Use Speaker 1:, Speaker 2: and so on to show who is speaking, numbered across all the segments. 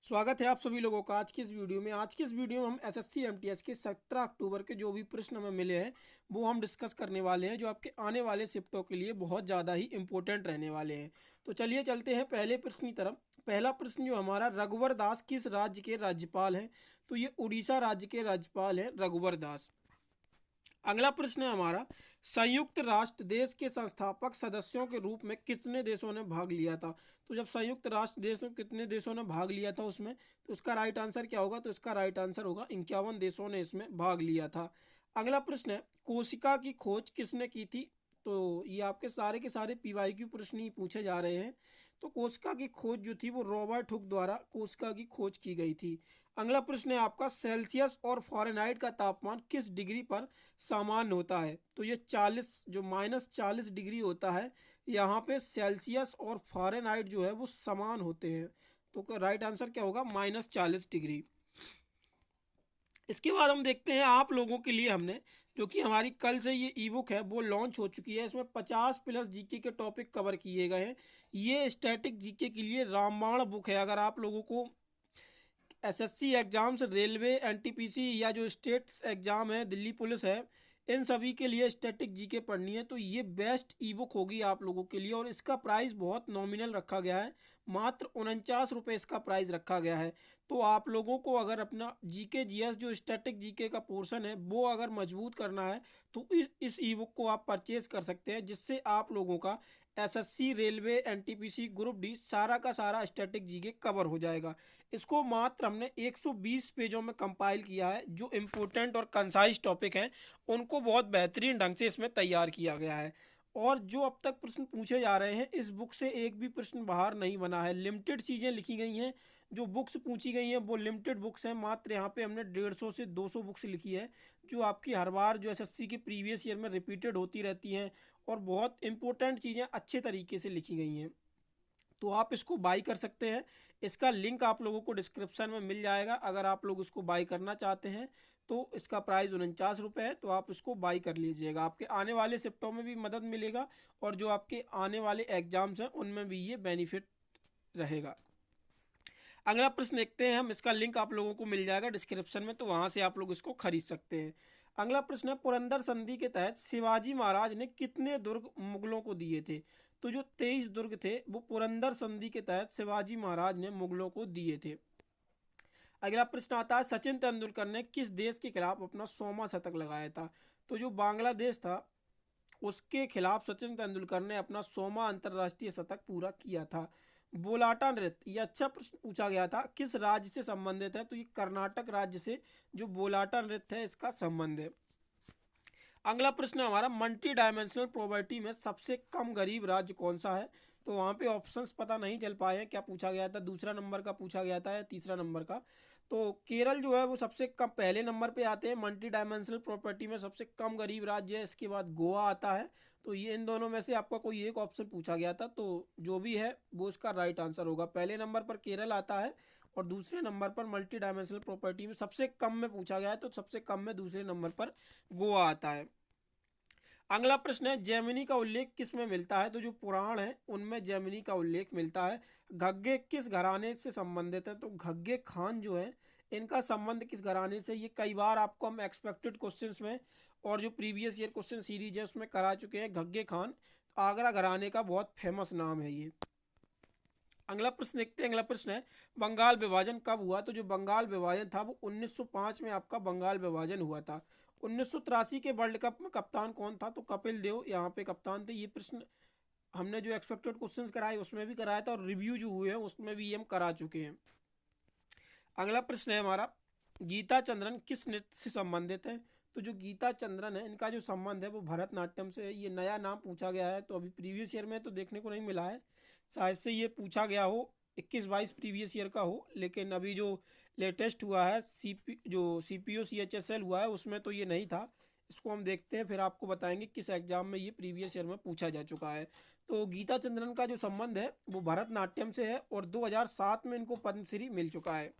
Speaker 1: स्वागत है आप सभी लोगों का आज की इस वीडियो में। आज की इस वीडियो में हम एसएससी एमटीएस के 17 अक्टूबर के जो भी प्रश्न हमें मिले हैं वो हम डिस्कस करने वाले हैं, जो आपके आने वाले शिफ्टों के लिए बहुत ज़्यादा ही इंपॉर्टेंट रहने वाले हैं। तो चलिए चलते हैं पहले प्रश्न की तरफ। पहला प्रश्न जो हमारा, रघुवर दास किस राज्य के राज्यपाल हैं? तो ये उड़ीसा राज्य के राज्यपाल हैं रघुवर दास। अगला प्रश्न है हमारा, संयुक्त राष्ट्र देश के संस्थापक सदस्यों के रूप में कितने देशों ने भाग लिया था? तो जब संयुक्त राष्ट्र देश में कितने देशों ने भाग लिया था उसमें, तो इसका राइट आंसर क्या होगा? तो इसका राइट आंसर होगा 51 देशों ने इसमें भाग लिया था। अगला प्रश्न है, कोशिका की खोज किसने की थी? तो ये आपके सारे के सारे पीवाईक्यू प्रश्न ही पूछे जा रहे हैं। तो कोशिका की खोज जो थी वो रॉबर्ट हुक द्वारा कोशिका की खोज की गई थी। अगला प्रश्न है आपका, सेल्सियस और फ़ारेनहाइट का तापमान किस डिग्री पर सामान्य होता है? तो ये 40 जो -40 डिग्री होता है, यहाँ पे सेल्सियस और फ़ारेनहाइट जो है वो समान होते हैं। तो राइट आंसर क्या होगा? -40 डिग्री। इसके बाद हम देखते हैं आप लोगों के लिए हमने, जो कि हमारी कल से ये ई बुक है वो लॉन्च हो चुकी है। इसमें 50+ जीके के टॉपिक कवर किए गए हैं। ये स्टैटिक जीके के लिए रामबाण बुक है। अगर आप लोगों को एसएससी एग्जाम्स, रेलवे, एनटीपीसी या जो स्टेट एग्जाम है, दिल्ली पुलिस है, इन सभी के लिए स्टैटिक जीके पढ़नी है तो ये बेस्ट ई बुक होगी आप लोगों के लिए। और इसका प्राइस बहुत नॉमिनल रखा गया है, मात्र 49 रुपये इसका प्राइस रखा गया है। तो आप लोगों को अगर अपना जीके जीएस जो स्टैटिक जीके का पोर्शन है वो अगर मजबूत करना है तो इस ई बुक को आप परचेज कर सकते हैं, जिससे आप लोगों का SSC, railway, NTPC, group D सारा का सारा स्टैटिक जीके कवर हो जाएगा। इसको मात्र हमने 120 पेजों में कंपाइल किया है। जो इम्पोर्टेंट और कंसाइज टॉपिक हैं उनको बहुत बेहतरीन ढंग से इसमें तैयार किया गया है। और जो अब तक प्रश्न पूछे जा रहे हैं, इस बुक से एक भी प्रश्न बाहर नहीं बना है। लिमिटेड चीज़ें लिखी गई हैं। जो बुक्स पूछी गई हैं वो लिमिटेड बुक्स हैं। मात्र यहाँ पे हमने 150 से 200 बुक्स लिखी है, जो आपकी हर बार जो एसएससी की प्रीवियस ईयर में रिपीटेड होती रहती हैं। और बहुत इंपॉर्टेंट चीज़ें अच्छे तरीके से लिखी गई हैं। तो आप इसको बाई कर सकते हैं। इसका लिंक आप लोगों को डिस्क्रिप्शन में मिल जाएगा। अगर आप लोग इसको बाई करना चाहते हैं तो इसका प्राइस 49 रुपये है, तो आप इसको बाई कर लीजिएगा। आपके आने वाले शिफ्टों में भी मदद मिलेगा और जो आपके आने वाले एग्जाम्स हैं उनमें भी ये बेनिफिट रहेगा। अगला प्रश्न देखते हैं हम। इसका लिंक आप लोगों को मिल जाएगा डिस्क्रिप्शन में, तो वहाँ से आप लोग इसको खरीद सकते हैं। अगला प्रश्न है, पुरंदर संधि के तहत शिवाजी महाराज ने कितने दुर्ग मुगलों को दिए थे? तो जो 23 दुर्ग थे वो पुरंदर संधि के तहत शिवाजी महाराज ने मुगलों को दिए थे। अगला प्रश्न आता है, सचिन तेंदुलकर ने किस देश के खिलाफ अपना 100वां शतक लगाया था? तो जो बांग्लादेश था उसके खिलाफ सचिन तेंदुलकर ने अपना 100वां अंतर्राष्ट्रीय शतक पूरा किया था। बोलाटा नृत्य, ये अच्छा प्रश्न पूछा गया था, किस राज्य से संबंधित है? तो ये कर्नाटक राज्य से जो बोलाटा नृत्य है इसका संबंध है। अगला प्रश्न हमारा, मल्टी डायमेंशनल प्रॉपर्टी में सबसे कम गरीब राज्य कौन सा है? तो वहाँ पे ऑप्शंस पता नहीं चल पाए हैं, क्या पूछा गया था, दूसरा नंबर का पूछा गया था या तीसरा नंबर का। तो केरल जो है वो सबसे कम पहले नंबर पे आते हैं मल्टी डायमेंशनल प्रॉपर्टी में, सबसे कम गरीब राज्य है। इसके बाद गोवा आता है। तो ये इन दोनों में से आपका कोई एक ऑप्शन पूछा गया था, तो जो भी है वो इसका राइट आंसर होगा। पहले नंबर पर केरल आता है और दूसरे नंबर पर मल्टी डायमेंशनल प्रॉपर्टी में सबसे कम में पूछा गया है, तो सबसे कम में दूसरे नंबर पर गोवा आता है। अगला प्रश्न है, जैमिनी का उल्लेख किस में मिलता है? तो जो पुराण है उनमें जैमिनी का उल्लेख मिलता है। घग्गे किस घराने से संबंधित है? तो घग्गे खान जो है इनका संबंध किस घराने से? ये कई बार आपको हम एक्सपेक्टेड क्वेश्चंस में और जो प्रीवियस ईयर क्वेश्चन सीरीज है उसमें करा चुके हैं। घग्गे खान आगरा घराने का बहुत फेमस नाम है ये। अगला प्रश्न देखते हैं। अगला प्रश्न है, बंगाल विभाजन कब हुआ? तो जो बंगाल विभाजन था वो 1905 में आपका बंगाल विभाजन हुआ था। 1983 के वर्ल्ड कप में कप्तान कौन था? तो कपिल देव यहाँ पे कप्तान थे। ये प्रश्न हमने जो एक्सपेक्टेड क्वेश्चंस कराए उसमें भी कराया था और रिव्यू जो हुए हैं उसमें भी हम करा चुके हैं। अगला प्रश्न है हमारा, गीता चंद्रन किस नृत्य से संबंधित है? तो जो गीता चंद्रन है इनका जो संबंध है वो भरतनाट्यम से है। ये नया नाम पूछा गया है, तो अभी प्रीवियस ईयर में तो देखने को नहीं मिला है। शायद से ये पूछा गया हो 21-22 प्रीवियस ईयर का हो, लेकिन अभी जो लेटेस्ट हुआ है सीपीओ सीएचएसएल हुआ है उसमें तो ये नहीं था। इसको हम देखते हैं फिर आपको बताएंगे किस एग्जाम में ये प्रीवियस ईयर में पूछा जा चुका है। तो गीता चंद्रन का जो संबंध है वो भरतनाट्यम से है और 2007 में इनको पद्मश्री मिल चुका है।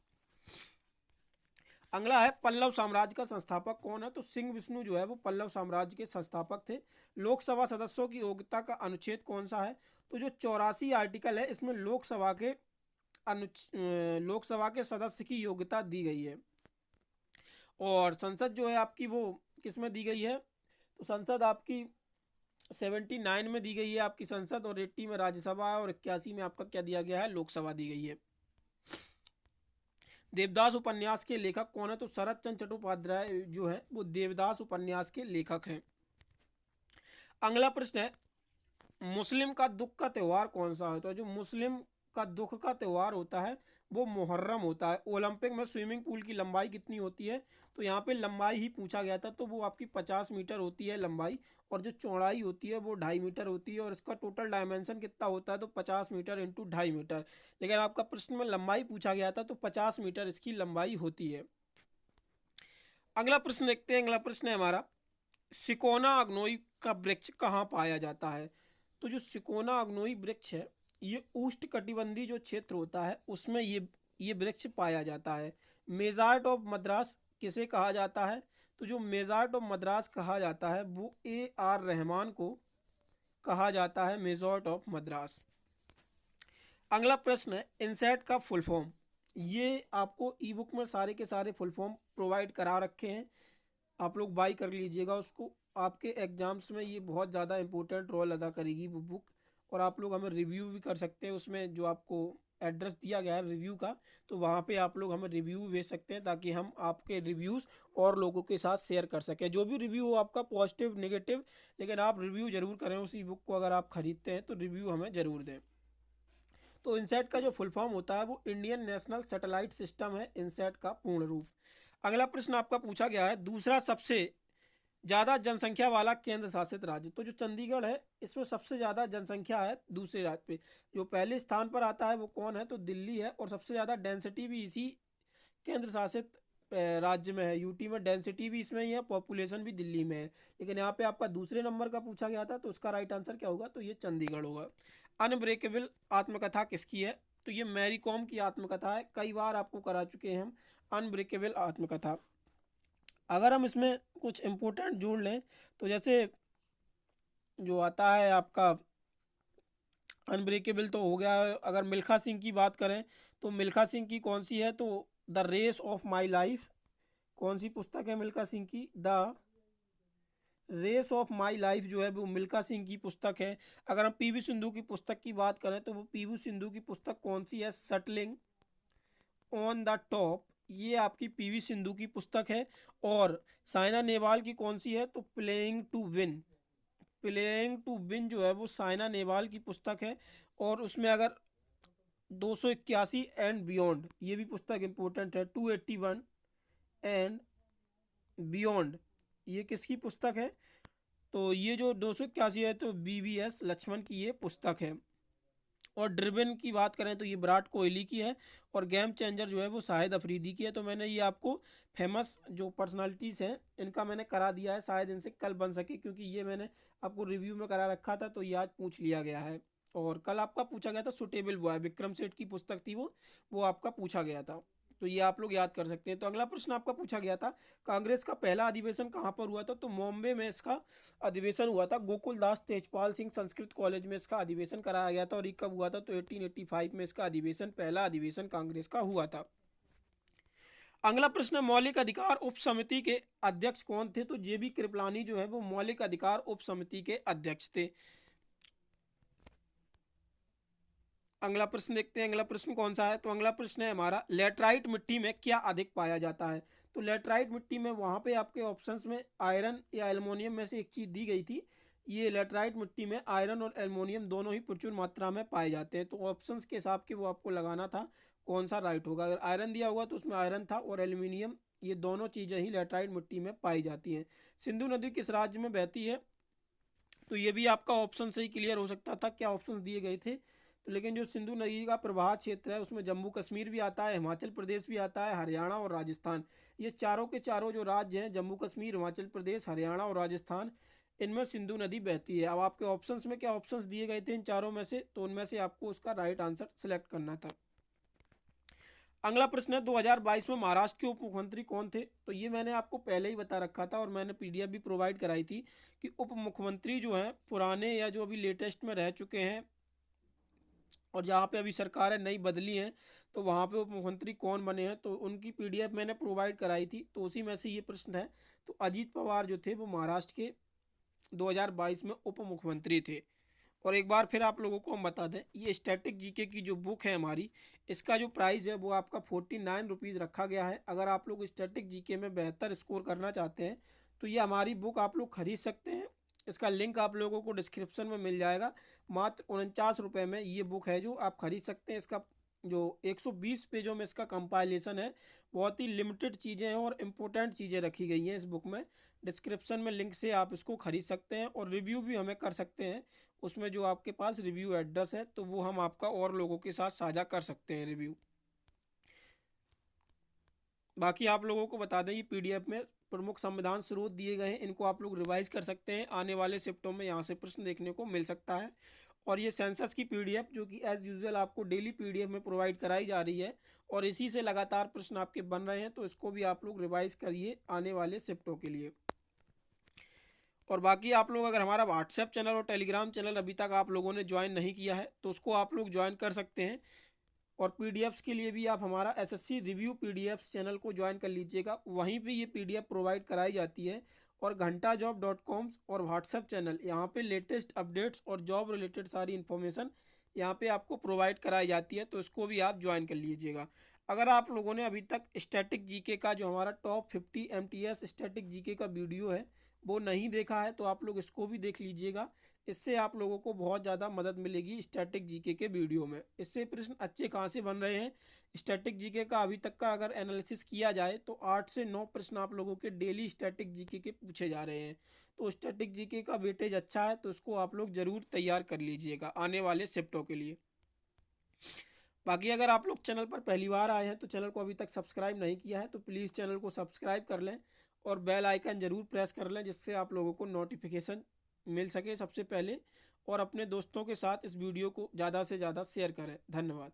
Speaker 1: अगला है, पल्लव साम्राज्य का संस्थापक कौन है? तो सिंह विष्णु जो है वो पल्लव साम्राज्य के संस्थापक थे। लोकसभा सदस्यों की योग्यता का अनुच्छेद कौन सा है? तो जो 84 आर्टिकल है इसमें लोकसभा के लोकसभा के सदस्य की योग्यता दी गई है। और संसद जो है आपकी वो किस में दी गई है, तो संसद आपकी 79 में दी गई है आपकी संसद, और 80 में राज्यसभा है, और 81 में आपका क्या दिया गया है, लोकसभा दी गई है। देवदास उपन्यास के लेखक कौन है, तो शरत चंद्र चट्टोपाध्याय जो है वो देवदास उपन्यास के लेखक हैं। अगला प्रश्न है, मुस्लिम का दुख का त्यौहार कौन सा है, तो जो मुस्लिम का दुख का त्यौहार होता है वो मुहर्रम होता है। ओलंपिक में स्विमिंग पूल की लंबाई कितनी होती है, तो यहाँ पे लंबाई ही पूछा गया था, तो वो आपकी 50 मीटर होती है लंबाई, और जो चौड़ाई होती है वो 2.5 मीटर होती है, और इसका टोटल डायमेंशन कितना होता है, तो 50 मीटर इंटू 2.5 मीटर। लेकिन आपका प्रश्न में लंबाई पूछा गया था, तो 50 मीटर इसकी लंबाई होती है। अगला प्रश्न देखते हैं। अगला प्रश्न है हमारा, सिकोना अग्नोई का वृक्ष कहाँ पाया जाता है, तो जो सिकोना अग्नोई वृक्ष है ये उष्णकटिबंधीय जो क्षेत्र होता है उसमें ये वृक्ष पाया जाता है। मेजार्ट ऑफ मद्रास किसे कहा जाता है, तो जो मेजार्ट ऑफ मद्रास कहा जाता है वो AR रहमान को कहा जाता है, मेजार्ट ऑफ मद्रास। अगला प्रश्न है, इनसेट का फुल फॉर्म, ये आपको ई बुक में सारे के सारे फुल फॉर्म प्रोवाइड करा रखे हैं, आप लोग बाई कर लीजिएगा उसको। आपके एग्जाम्स में ये बहुत ज़्यादा इंपॉर्टेंट रोल अदा करेगी वो बुक, और आप लोग हमें रिव्यू भी कर सकते हैं, उसमें जो आपको एड्रेस दिया गया है रिव्यू का, तो वहाँ पे आप लोग हमें रिव्यू भेज सकते हैं, ताकि हम आपके रिव्यूज़ और लोगों के साथ शेयर कर सकें। जो भी रिव्यू हो आपका, पॉजिटिव नेगेटिव, लेकिन आप रिव्यू ज़रूर करें उस ई बुक को, अगर आप ख़रीदते हैं तो रिव्यू हमें ज़रूर दें। तो इनसेट का जो फुल फॉर्म होता है वो इंडियन नेशनल सैटेलाइट सिस्टम है, इनसेट का पूर्ण रूप। अगला प्रश्न आपका पूछा गया है, दूसरा सबसे ज़्यादा जनसंख्या वाला केंद्र शासित राज्य, तो जो चंडीगढ़ है इसमें सबसे ज़्यादा जनसंख्या है दूसरे राज्य पे। जो पहले स्थान पर आता है वो कौन है, तो दिल्ली है, और सबसे ज़्यादा डेंसिटी भी इसी केंद्र शासित राज्य में है। यूटी में डेंसिटी भी इसमें ही है, पॉपुलेशन भी दिल्ली में है, लेकिन यहाँ पे आपका दूसरे नंबर का पूछा गया था, तो उसका राइट आंसर क्या होगा, तो ये चंडीगढ़ होगा। अनब्रेकेबल आत्मकथा किसकी है, तो ये मैरी कॉम की आत्मकथा है, कई बार आपको करा चुके हैं हम अनब्रेकेबल आत्मकथा। अगर हम इसमें कुछ इम्पोर्टेंट जोड़ लें, तो जैसे जो आता है आपका अनब्रेकेबल तो हो गया है। अगर मिल्खा सिंह की बात करें, तो मिल्खा सिंह की कौन सी है, तो the race of my life, कौन सी पुस्तक है मिल्खा सिंह की, the race of my life जो है वो मिल्खा सिंह की पुस्तक है। अगर हम पीवी सिंधु की पुस्तक की बात करें, तो वो पीवी सिंधु की पुस्तक कौन सी है, शटलिंग ऑन द टॉप, ये आपकी पीवी सिंधु की पुस्तक है। और साइना नेहवाल की कौन सी है, तो playing to win, playing to win जो है वो साइना नेहवाल की पुस्तक है। और उसमें अगर 281 एंड बियॉन्ड, ये भी पुस्तक इंपॉर्टेंट है, 281 एंड बियॉन्ड, ये किसकी पुस्तक है, तो ये जो 281 है तो BVS लक्ष्मण की ये पुस्तक है। और ड्रिबन की बात करें तो ये विराट कोहली की है, और गेम चेंजर जो है वो शाहिद अफरीदी की है। तो मैंने ये आपको फेमस जो पर्सनालिटीज़ हैं इनका मैंने करा दिया है, शायद इनसे कल बन सके, क्योंकि ये मैंने आपको रिव्यू में करा रखा था, तो ये आज पूछ लिया गया है। और कल आपका पूछा गया था सुटेबल बॉय, विक्रम सेठ की पुस्तक थी वो आपका पूछा गया था, तो ये आप लोग याद कर सकते हैं। तो अगला प्रश्न आपका पूछा गया था, कांग्रेस का पहला अधिवेशन कहाँ पर हुआ था, तो बॉम्बे में इसका अधिवेशन हुआ था, गोकुल दास तेजपाल सिंह संस्कृत कॉलेज में इसका अधिवेशन कराया गया था। और ये कब हुआ था, तो 1885 में इसका अधिवेशन, पहला अधिवेशन कांग्रेस का हुआ था। अगला प्रश्न, मौलिक अधिकार उप समिति के अध्यक्ष कौन थे, तो JB कृपलानी जो है वो मौलिक अधिकार उप समिति के अध्यक्ष थे। अगला प्रश्न देखते हैं। अगला प्रश्न कौन सा है, तो अगला प्रश्न है हमारा, लेटराइट मिट्टी में क्या अधिक पाया जाता है, तो लेटराइट मिट्टी में वहाँ पे आपके ऑप्शंस में आयरन या एल्युमिनियम में से एक चीज़ दी गई थी। ये लेटराइट मिट्टी में आयरन और एल्युमिनियम दोनों ही प्रचुर मात्रा में पाए जाते हैं, तो ऑप्शंस के हिसाब के वो आपको लगाना था कौन सा राइट होगा। अगर आयरन दिया हुआ तो उसमें आयरन था, और एल्युमिनियम, ये दोनों चीज़ें ही लेटराइट मिट्टी में पाई जाती हैं। सिंधु नदी किस राज्य में बहती है, तो ये भी आपका ऑप्शन से ही क्लियर हो सकता था, क्या ऑप्शन दिए गए थे, तो लेकिन जो सिंधु नदी का प्रवाह क्षेत्र है उसमें जम्मू कश्मीर भी आता है, हिमाचल प्रदेश भी आता है, हरियाणा और राजस्थान, ये चारों के चारों जो राज्य हैं, जम्मू कश्मीर, हिमाचल प्रदेश, हरियाणा और राजस्थान, इनमें सिंधु नदी बहती है। अब आपके ऑप्शंस में क्या ऑप्शंस दिए गए थे इन चारों में से, तो उनमें से आपको उसका राइट आंसर सिलेक्ट करना था। अगला प्रश्न है, 2022 में महाराष्ट्र के उप मुख्यमंत्री कौन थे, तो ये मैंने आपको पहले ही बता रखा था, और मैंने PDF भी प्रोवाइड कराई थी कि उप मुख्यमंत्री जो हैं पुराने या जो अभी लेटेस्ट में रह चुके हैं, और जहाँ पे अभी सरकारें नई बदली हैं, तो वहाँ पे उप मुख्यमंत्री कौन बने हैं, तो उनकी पीडीएफ मैंने प्रोवाइड कराई थी, तो उसी में से ये प्रश्न है। तो अजीत पवार जो थे वो महाराष्ट्र के 2022 में उप मुख्यमंत्री थे। और एक बार फिर आप लोगों को हम बता दें, ये स्टैटिक जीके की जो बुक है हमारी, इसका जो प्राइस है वो आपका 49 रुपीज़ रखा गया है। अगर आप लोग स्टैटिक जीके में बेहतर स्कोर करना चाहते हैं तो ये हमारी बुक आप लोग खरीद सकते हैं। इसका लिंक आप लोगों को डिस्क्रिप्शन में मिल जाएगा। मात्र 49 रुपये में ये बुक है जो आप खरीद सकते हैं। इसका जो 120 पेजों में इसका कंपाइलेशन है, बहुत ही लिमिटेड चीज़ें हैं और इम्पोर्टेंट चीज़ें रखी गई हैं इस बुक में। डिस्क्रिप्शन में लिंक से आप इसको खरीद सकते हैं और रिव्यू भी हमें कर सकते हैं। उसमें जो आपके पास रिव्यू एड्रेस है तो वो हम आपका और लोगों के साथ साझा कर सकते हैं रिव्यू। बाकी आप लोगों को बता दें, ये पीडीएफ में प्रमुख संविधान स्रोत दिए गए हैं, इनको आप लोग रिवाइज कर सकते हैं। आने वाले शिफ्टों में यहाँ से प्रश्न देखने को मिल सकता है। और ये सेंसस की पीडीएफ जो कि एज़ यूजुअल आपको डेली पीडीएफ में प्रोवाइड कराई जा रही है और इसी से लगातार प्रश्न आपके बन रहे हैं, तो इसको भी आप लोग रिवाइज करिए आने वाले शिफ्टों के लिए। और बाकी आप लोग अगर हमारा व्हाट्सएप चैनल और टेलीग्राम चैनल अभी तक आप लोगों ने ज्वाइन नहीं किया है तो उसको आप लोग ज्वाइन कर सकते हैं। और पीडीएफ्स के लिए भी आप हमारा एसएससी रिव्यू पीडीएफ्स चैनल को ज्वाइन कर लीजिएगा, वहीं पे ये पीडीएफ प्रोवाइड कराई जाती है। और घंटाजॉब.com और व्हाट्सएप चैनल, यहाँ पे लेटेस्ट अपडेट्स और जॉब रिलेटेड सारी इन्फॉर्मेशन यहाँ पे आपको प्रोवाइड कराई जाती है, तो इसको भी आप ज्वाइन कर लीजिएगा। अगर आप लोगों ने अभी तक स्टैटिक जीके का जो हमारा टॉप 50 एमटीएस स्टैटिक जीके का वीडियो है वो नहीं देखा है तो आप लोग इसको भी देख लीजिएगा। इससे आप लोगों को बहुत ज़्यादा मदद मिलेगी स्टैटिक जीके के वीडियो में। इससे प्रश्न अच्छे खासे बन रहे हैं। स्टैटिक जीके का अभी तक का अगर एनालिसिस किया जाए तो 8 से 9 प्रश्न आप लोगों के डेली स्टैटिक जीके के पूछे जा रहे हैं। तो स्टैटिक जीके का वेटेज अच्छा है, तो इसको आप लोग ज़रूर तैयार कर लीजिएगा आने वाले शिफ्टों के लिए। बाकी अगर आप लोग चैनल पर पहली बार आए हैं तो चैनल को अभी तक सब्सक्राइब नहीं किया है तो प्लीज़ चैनल को सब्सक्राइब कर लें और बेल आइकन ज़रूर प्रेस कर लें, जिससे आप लोगों को नोटिफिकेशन मिल सके सबसे पहले। और अपने दोस्तों के साथ इस वीडियो को ज़्यादा से ज़्यादा शेयर करें। धन्यवाद।